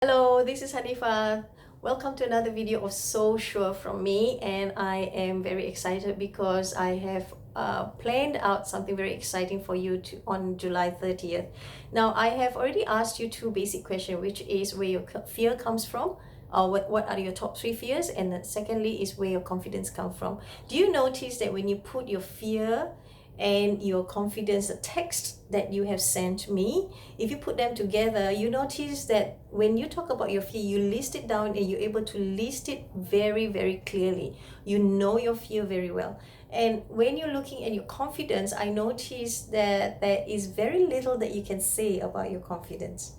Hello, this is Hanifa. Welcome to another video of Sow Sur from me, and I am very excited because I have planned out something very exciting for you on July 30th. Now, I have already asked you two basic questions, which is where your fear comes from, or what are your top three fears, and then secondly is where your confidence comes from. Do you notice that when you put your fear and your confidence, the text that you have sent me, if you put them together, you notice that when you talk about your fear, you list it down and you're able to list it very, very clearly. You know your fear very well. And when you're looking at your confidence, I notice that there is very little that you can say about your confidence.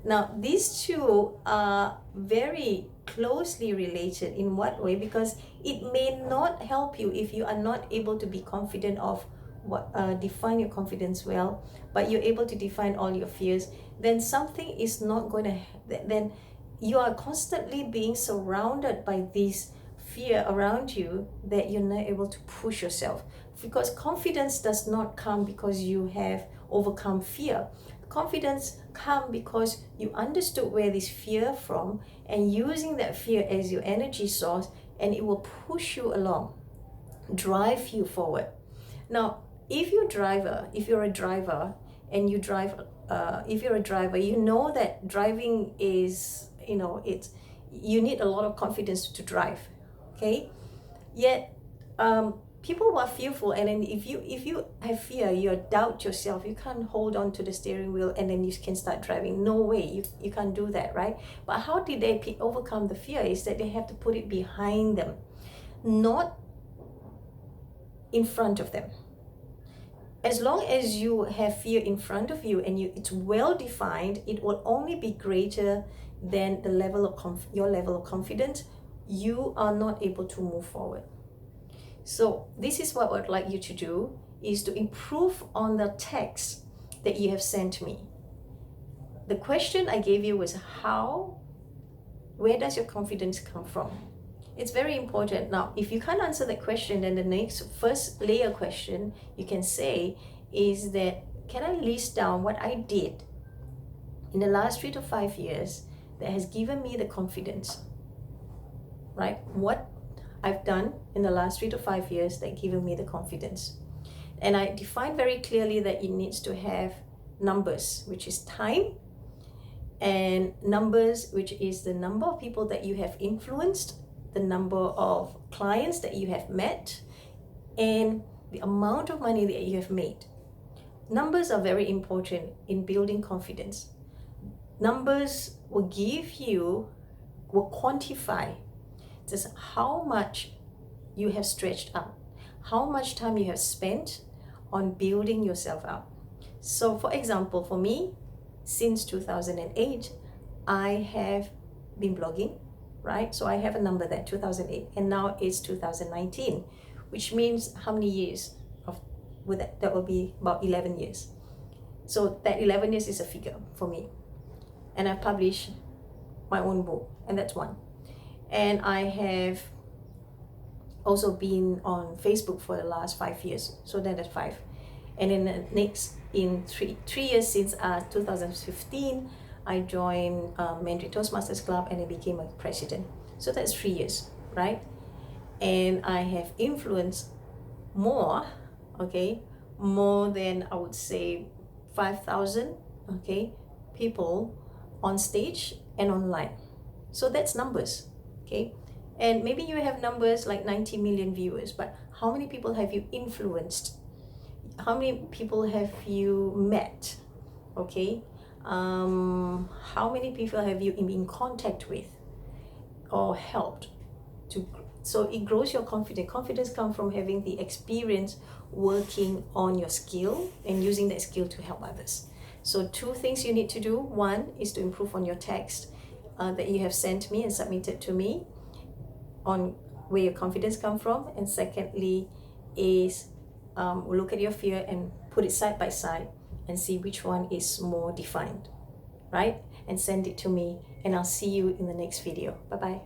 Now, these two are very closely related. In what way? Because it may not help you if you are not able to be confident of what define your confidence well, but you're able to define all your fears. Then something is not going to. Then you are constantly being surrounded by this fear around you that you're not able to push yourself. Because confidence does not come because you have overcome fear. Confidence come because you understood where this fear from and using that fear as your energy source, and it will push you along, drive you forward. Now, if you're a driver and you drive, if you're a driver, you know that driving is, you need a lot of confidence to drive, okay? Yet, people are fearful, and then if you have fear, you doubt yourself, you can't hold on to the steering wheel and then you can start driving. No way, you can't do that, right? But how did they overcome the fear? Is that they have to put it behind them, not in front of them. As long as you have fear in front of you and it's well defined, it will only be greater than the level of your level of confidence. You are not able to move forward. So this is what I'd like you to do, is to improve on the text that you have sent me. The question I gave you was where does your confidence come from? It's very important. Now, if you can't answer that question, then the first layer question you can say is that, can I list down what I did in the last 3 to 5 years that has given me the confidence, right? What I've done in the last 3 to 5 years that given me the confidence. And I define very clearly that it needs to have numbers, which is time, and numbers, which is the number of people that you have influenced, the number of clients that you have met, and the amount of money that you have made. Numbers are very important in building confidence. Numbers will quantify just how much you have stretched out, how much time you have spent on building yourself up. So for example, for me, since 2008, I have been blogging, right? So I have a number there, 2008, and now it's 2019, which means how many years that will be about 11 years. So that 11 years is a figure for me. And I've published my own book, and that's one. And I have also been on Facebook for the last 5 years, so then that's 5. And in three years since 2015, I joined Mandarin Toastmasters Club and I became a president. So that's 3 years, right? And I have influenced more than, I would say, 5,000, people on stage and online. So that's numbers, okay? And maybe you have numbers like 90 million viewers, but how many people have you influenced? How many people have you met, okay? How many people have you been in contact with or helped to? So it grows your confidence. Confidence comes from having the experience working on your skill and using that skill to help others. So 2 things you need to do. 1 is to improve on your text that you have sent me and submitted to me on where your confidence comes from. And secondly is look at your fear and put it side by side and see which one is more defined, right? And send it to me, and I'll see you in the next video. Bye-bye.